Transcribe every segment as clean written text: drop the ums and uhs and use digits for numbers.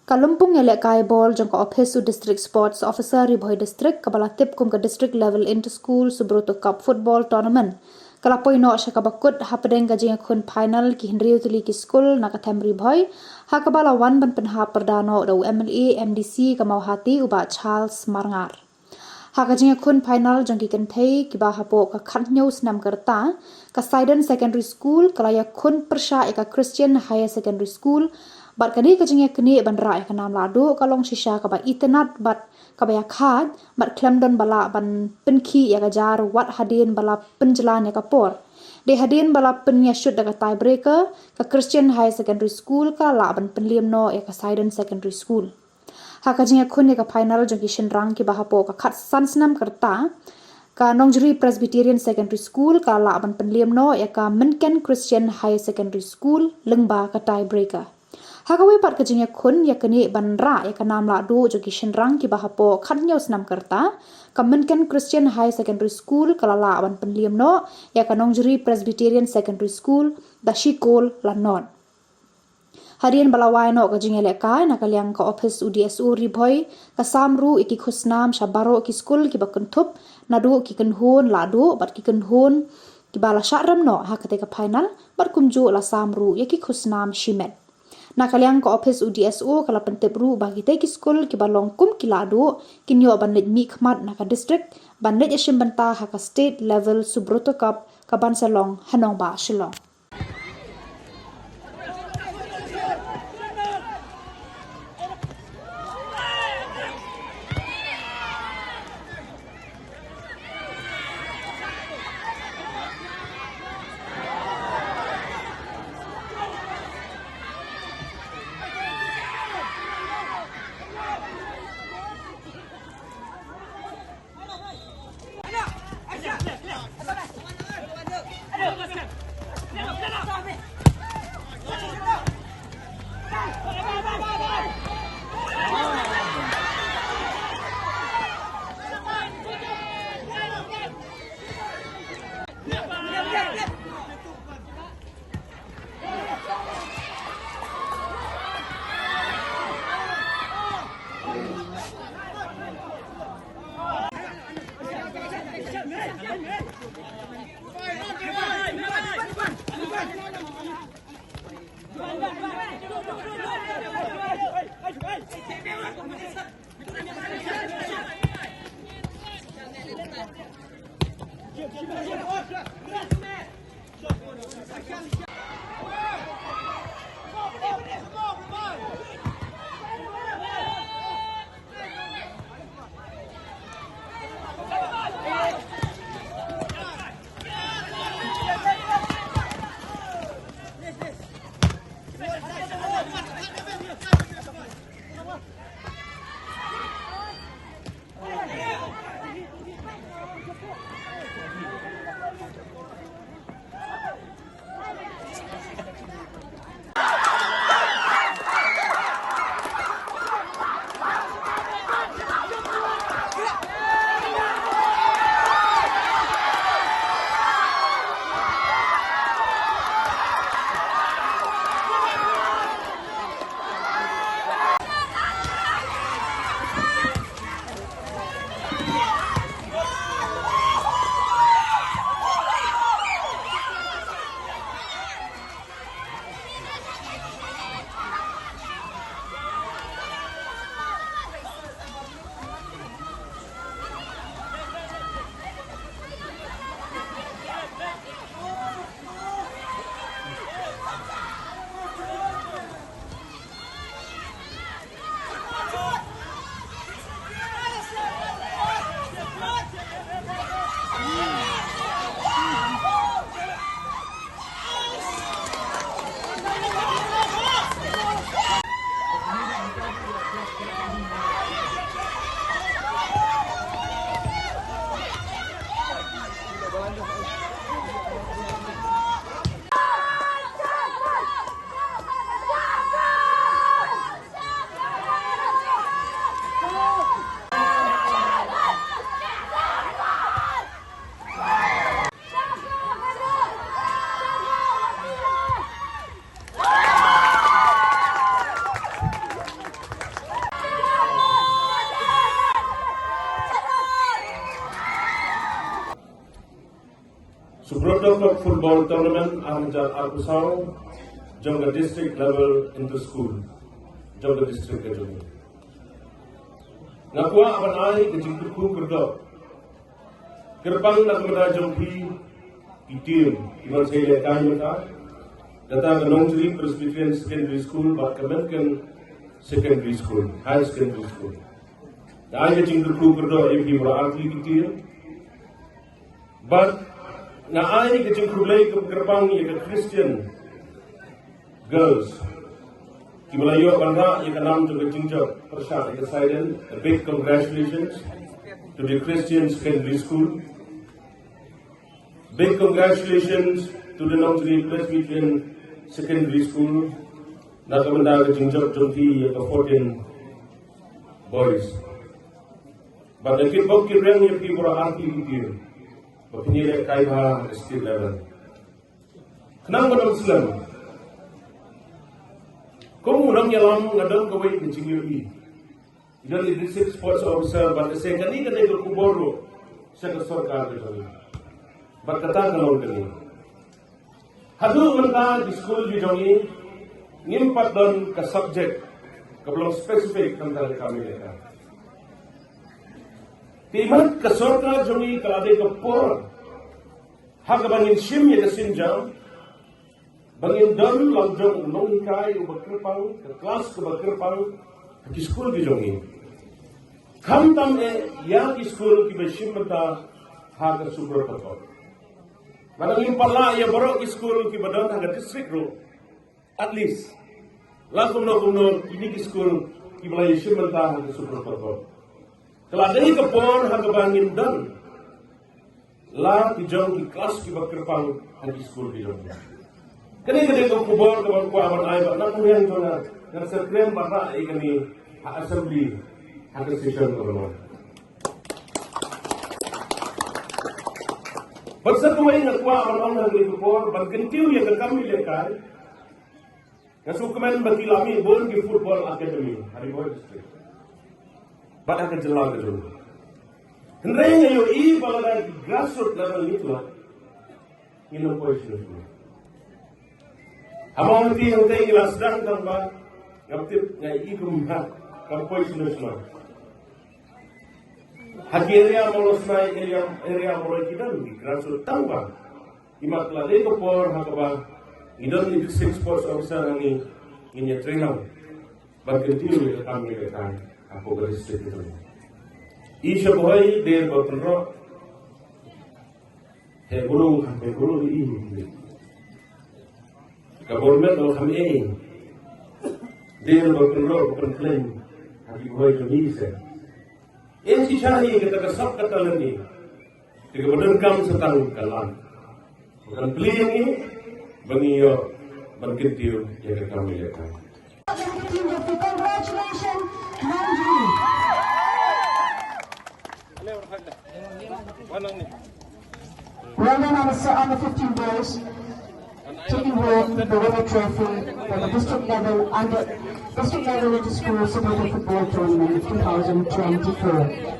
Kalumpung elek kai bol jong ka Ophis district sports officer ri Bhoi district kabala tip kum ka district level inter school Subroto cup football tournament kala poino sha ka bakut hapdeng ka jing khun final ki hinriu tuli ki school na ka them ri Bhoi ha kabala wan ban Pynhap Pyrda no do MLA MDC ka mau hati uba Charles Marngar ha ka jing khun final jong ki kan thei ki ba hapo ka khat news nam karta ka Sidon secondary school kala ya khun persha ka Christian higher secondary school bat kani ka jingya kini ban ra ka nam la do ka long shisha ka ba itenat bat ka ba ya khat bat klemdon bala ban penki ya ka jar wat hadin bala penjalan ya ka por de hadin bala pen ya shoot daga tie breaker ka Christian high secondary school ka la ban penliam no ya ka Sidon secondary school ha ka jingya khun ya ka final jong ki rang ki ba hapo ka khat sansnam karta ka Nongjri Presbyterian Secondary School ka la ban penliam no ya ka Menken Christian High Secondary School lengba ka tie breaker Hakawi pat kajingya khun ya kani banra ya kanam la do jo kishin rang ki bahapo khatnya usnam karta Menken Christian High Secondary School kalala ban penliam no ya Nongjri Presbyterian Secondary School dashikol lanon Harian balawai no kajingya lekai nakaliang ka Ophis UDSU ri Bhoi ka samru iki khusnam shabaro ki school ki bakuntup nadu ki kenhun la do bat ki kenhun ki bala syaram no hakate ka final bat kumju la samru ya ki khusnam shimet Nakaliang ka Ophis UDSO kala pentep ru bagi teki skul ki balong kum kilado kinyo banit mi khmat naka district banit yashim banta haka state level Subroto cup ka bansalong hanong ba Shillong Subroto Cup football tournament Ahmad Al-Kusau jong the district level into school jong the district level. Ngakua aban ai ke jingku kerdo. Gerbang nak menda jong itim iman saya kan mata. Data kanong juri Presbyterian Secondary School bat kemenken secondary school, high secondary school. Dah ai ke jingku kerdo ibi berarti itim. But na ai ke jingku lay ke gerbang ye ke Christian girls. Kimalayo banda ye kanam jo ke jingjo persat ye silent. A big congratulations to the Christian Secondary School. Big congratulations to the Nongri Presbyterian Secondary School. Nakamanda ke jingjo jongki ye ke 14 boys. But the kid book kireng ye pi pura arti kitir. Bapinile kaiba state level. Kenang kanam Islam. Kung unang yalang ngadang kaway ng jingyo Idan di district sports officer but the second ni kanay ko Khubor sa sarkar ke jami. But kata kalong kani. Hadu manta di school di jami ngimpat don ka subject kablong specific tentang kami leka. Timat ka sarkar jami kalade ka por. Hagabangin sim ya sinjam. Bangin dan langjong nong hikai ubakirpang ke kelas ke bakirpang ke school di jongi. Kam tam ya ki school ki beshim mata ha ke Subroto. Manangin pala ya borok ki school ki badan ha ke district ro. At least lakum no ini ki school ki balai shim mata ha ke Subroto. Kalau ada ke por ha ke bangin dan la ki jong ki kelas ki bakirpang ha ki school di jongi. Kani ko Khubor ko aban ai ba na kuyan to na sa krem ba ai kani assembly session ko no. Basta ko ai na ko aban na ko Khubor ban kentiu ya kami lekar. Nasukuman bakilami bon ki football academy hari Bhoi district. Ba akan jelang ke dulu. Hendaknya yo I balaga grassroots level itu lah. Ini position. Among the thing last done ba ngaptip nga ikum ha kampoy sinusma. Hagi area molos na area moro kidan di grassroots tangba. Imakla de ko por hakaba idon ni district sports officer ngi inya trainer. Bagkentiyo ka kami ka ako ga district ito. Isha Bhoi der botro he guru I government of kami dia berkenal komplain hari Bhoi kami se. Ini siapa kita kesap kata lagi. Tiga badan kam setang kalan. Bukan pilihan ini bagi yo berkentiu yang kami lihat. Congratulations, Manji. Well done on the 15 boys. Taking home the winner trophy for the district level into school Subroto football tournament 2024.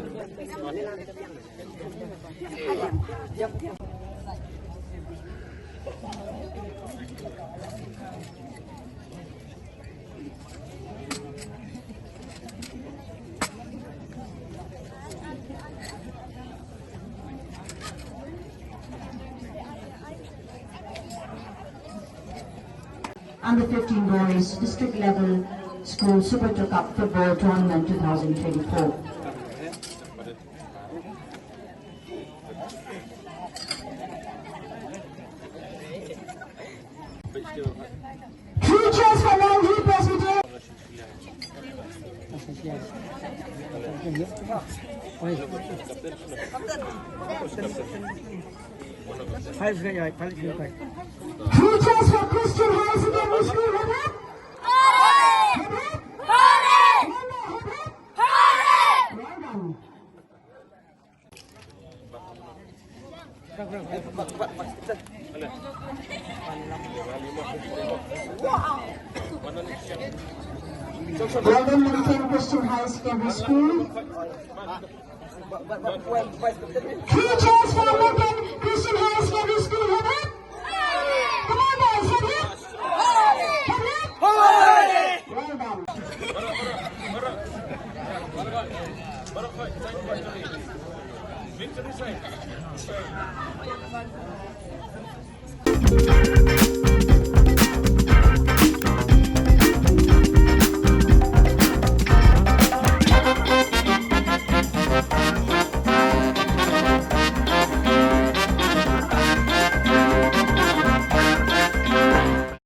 Under 15 boys district level school Subroto Cup football tournament 2024. Three cheers for NEHU Presbyterian. Three cheers for Christian High Secondary School. Well done, Christian High Secondary School. Three cheers for Lincoln Christian High Secondary School. Have it? Come on, guys, have it? Have it? Well done. Victory side.